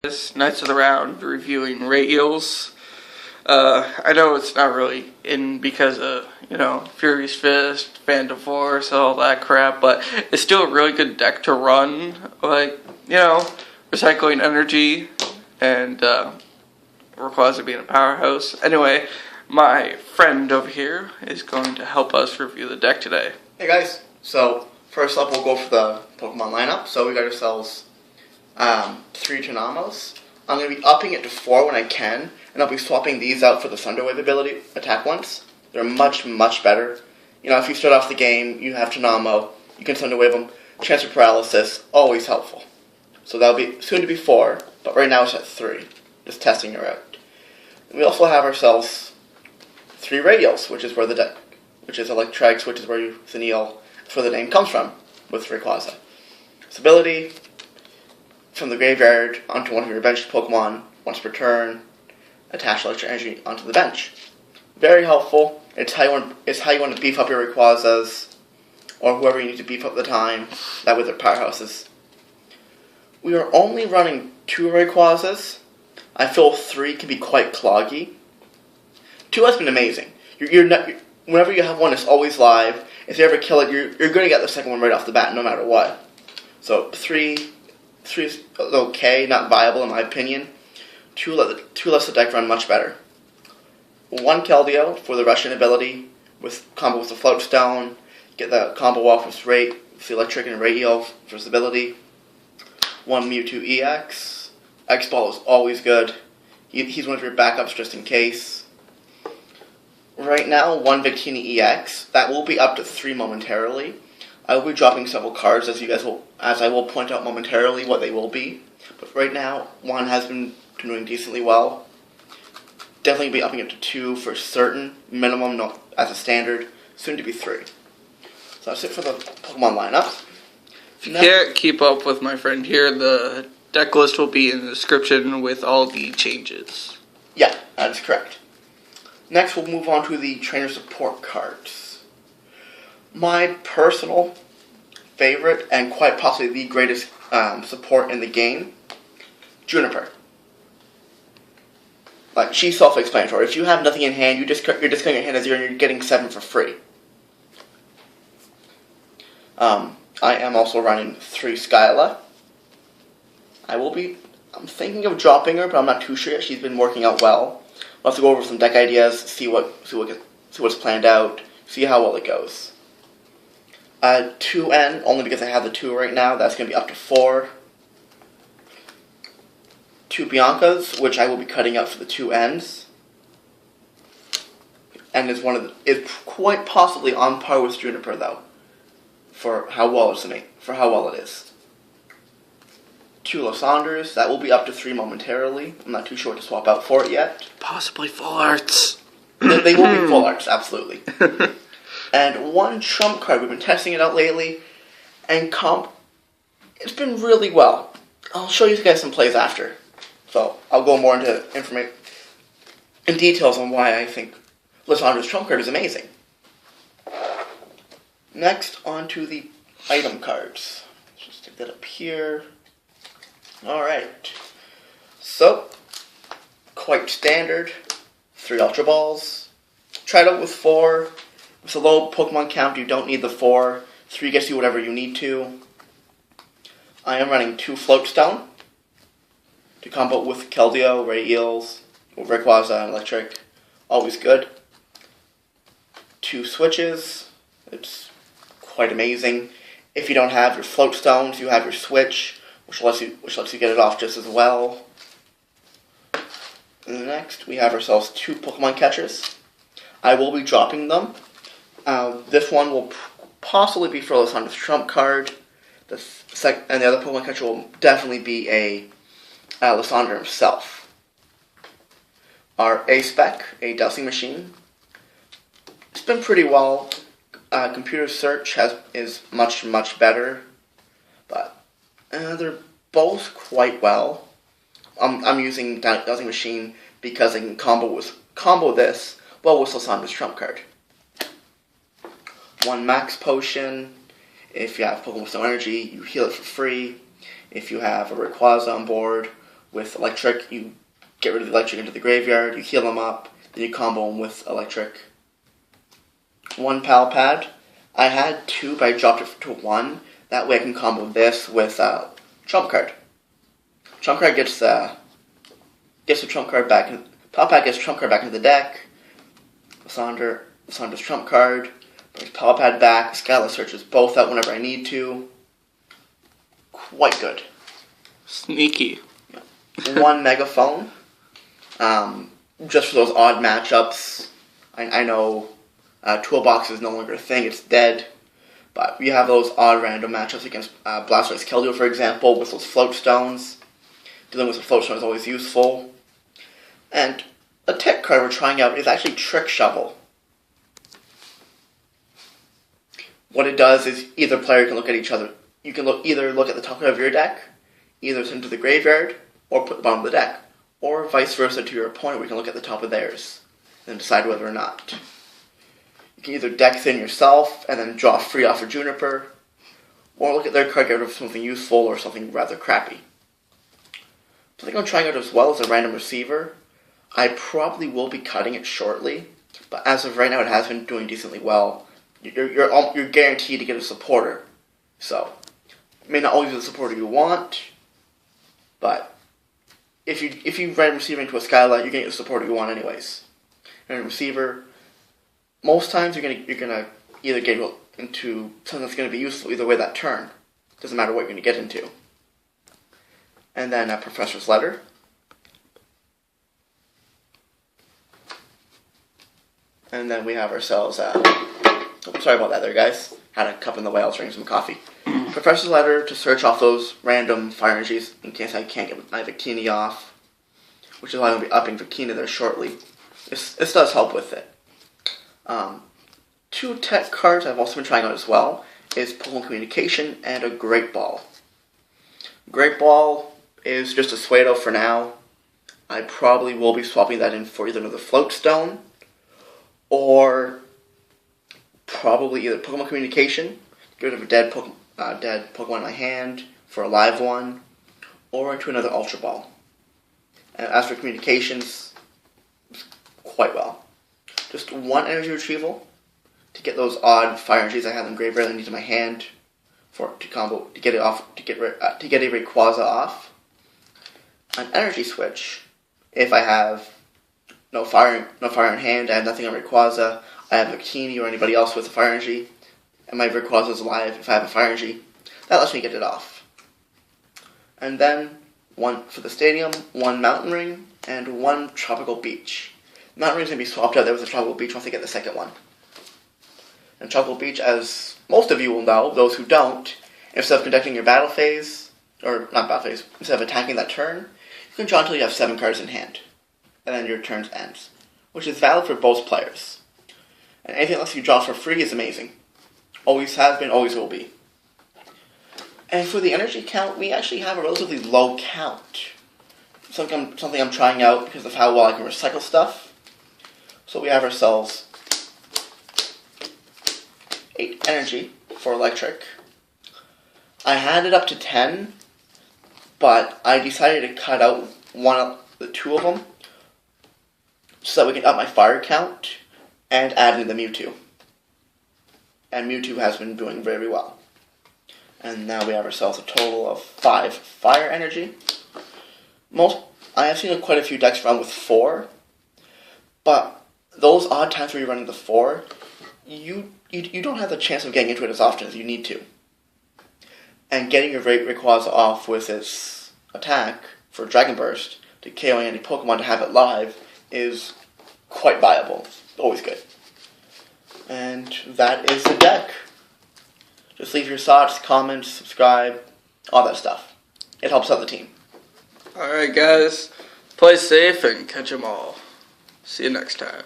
This Knights of the Round reviewing Rayeels. I know it's not really in because of, Fury's Fist, Fan Divorce, all that crap, but it's still a really good deck to run, recycling energy and Rayquaza being a powerhouse. Anyway, my friend over here is going to help us review the deck today. Hey guys, so first up we'll go for the Pokemon lineup. So we got ourselves 3 Tynamos. I'm going to be upping it to 4 when I can, and I'll be swapping these out for the Thunderwave ability attack ones. They're much, much better. If you start off the game, you have Tynamo, you can Thunderwave them, Chance of Paralysis, always helpful. So that'll be soon to be 4, but right now it's at 3, just testing her out. And we also have ourselves 3 Rayeels, which is Electrike, which is where that's where the name comes from, with Rayquaza. Its ability, from the graveyard onto one of your benched Pokemon once per turn, attach electric energy onto the bench. Very helpful. It's how you want to beef up your Rayquazas, or whoever you need to beef up at the time. That way they're powerhouses. We are only running 2 Rayquazas. I feel 3 can be quite cloggy. 2 has been amazing. Whenever you have one, it's always live. If you ever kill it, you're going to get the second one right off the bat, no matter what. So 3 is okay, not viable in my opinion. 2 lets the deck run much better. 1 Keldeo for the Russian ability, with combo with the Float Stone. Get the combo off with the Electric and Rayeel for his ability. 1 Mewtwo EX. X-Ball is always good. He's one of your backups just in case. Right now, 1 Victini EX. That will be up to 3 momentarily. I will be dropping several cards as I will point out momentarily what they will be. But right now, 1 has been doing decently well. Definitely be upping it to 2 for certain. Minimum, not as a standard. Soon to be 3. So that's it for the Pokemon lineup. If you can't keep up with my friend here, the deck list will be in the description with all the changes. Yeah, that's correct. Next, we'll move on to the trainer support cards. My personal favorite, and quite possibly the greatest support in the game, Juniper. She's self-explanatory. If you have nothing in hand, you're discarding your hand as 0 and you're getting 7 for free. I am also running 3 Skyla. I'm thinking of dropping her, but I'm not too sure yet. She's been working out well. We'll have to go over some deck ideas, see what's planned out, see how well it goes. 2N, only because I have the 2 right now. That's going to be up to 4. 2 Biancas, which I will be cutting out for the 2 Ns. And is quite possibly on par with Juniper though, for how well it is. 2 Lysandres, that will be up to 3 momentarily. I'm not too sure what to swap out for it yet. Possibly full arts. They will be full arts, absolutely. And 1 Trump card, we've been testing it out lately, and it's been really well. I'll show you guys some plays after. So I'll go more into details on why I think Lysandre's Trump card is amazing. Next, on to the item cards. Let's just stick that up here. Alright. So, quite standard. 3 Ultra Balls. Try it out with 4. With a low Pokemon count, you don't need the 4. 3 gets you whatever you need to. I am running 2 Float Stone to combo with Keldeo, Rayeels, Rayquaza, and Electric. Always good. 2 Switches. It's quite amazing. If you don't have your Float Stones, you have your Switch, which lets you get it off just as well. And next, we have ourselves 2 Pokemon Catchers. I will be dropping them. This one will possibly be for Lysandre's Trump card. And the other Pokemon Catcher will definitely be a Lysandre himself. Our A-Spec, a dowsing machine. It's been pretty well. Computer search is much, much better. But they're both quite well. I'm using dowsing machine because I can combo this well with Lysandre's Trump card. 1 Max Potion. If you have Pokemon with no energy, you heal it for free. If you have a Rayquaza on board, with electric. You get rid of the electric into the graveyard, you heal them up, then you combo them with electric. 1 Pal Pad. I had 2, but I dropped it to 1. That way I can combo this with Trump Card. Trump Card gets the Trump Card back. Pal Pad gets Trump Card back into the deck. Sandra's Trump Card. Brings Pal Pad back. Skylar searches both out whenever I need to. Quite good. Sneaky. 1 Megaphone. Just for those odd matchups. I know Toolbox is no longer a thing, it's dead. But we have those odd random matchups against Blastoise Keldeo, for example, with those float stones. Dealing with a float stone is always useful. And a tech card we're trying out is actually Trick Shovel. What it does is either player can look at each other. You can either look at the top of your deck, either send to the graveyard, or put the bottom of the deck. Or vice versa to your opponent, we can look at the top of theirs and decide whether or not. You can either deck thin yourself and then draw free off of Juniper, or look at their card, get rid of something useful or something rather crappy. Something I'm trying out as well is a random receiver. I probably will be cutting it shortly, but as of right now it has been doing decently well. You're guaranteed to get a supporter, so it may not always be the supporter you want, but if you random receiver into a Skylight, you're getting the supporter you want anyways. Random receiver, most times you're gonna either get into something that's gonna be useful either way that turn. Doesn't matter what you're gonna get into. And then Professor's Letter. And then we have ourselves, sorry about that there, guys. Had a cup in the way, I was drinking some coffee. Professor's Letter to search off those random fire energies in case I can't get my Victini off. Which is why I'm going to be upping Victini there shortly. This does help with it. 2 tech cards I've also been trying out as well is Pokemon Communication and a Great Ball. Great Ball is just a Suedo for now. I probably will be swapping that in for either another Float Stone or probably either Pokemon Communication, get rid of a dead Pokemon in my hand for a live one, or into another Ultra Ball. And as for Communications, quite well. Just 1 energy retrieval to get those odd fire energies I have in graveyard that I need in my hand to get it off to get a Rayquaza off. An energy switch if I have no fire in hand, I have nothing on Rayquaza, I have Victini or anybody else with a fire energy, and my Rayquaza is alive if I have a fire energy. That lets me get it off. And then 1 for the stadium, 1 Mountain Ring, and 1 Tropical Beach. Mountain Ring is going to be swapped out there with the Tropical Beach once I get the second one. And Tropical Beach, as most of you will know, those who don't, instead of conducting your battle phase, or not battle phase, instead of attacking that turn, you can draw until you have 7 cards in hand. And then your turn ends, which is valid for both players. And anything else you draw for free is amazing. Always has been, always will be. And for the energy count, we actually have a relatively low count. Something I'm trying out because of how well I can recycle stuff. So we have ourselves 8 energy for electric. I had it up to 10, but I decided to cut out 2 of them so that we can up my fire count and add in the Mewtwo. And Mewtwo has been doing very well. And now we have ourselves a total of 5 fire energy. I have seen quite a few decks run with 4, but those odd times where you're running the 4, you don't have the chance of getting into it as often as you need to. And getting your Rayquaza off with its attack for Dragon Burst to KO any Pokemon to have it live is quite viable. Always good. And that is the deck. Just leave your thoughts, comments, subscribe, all that stuff. It helps out the team. Alright guys, play safe and catch 'em all. See you next time.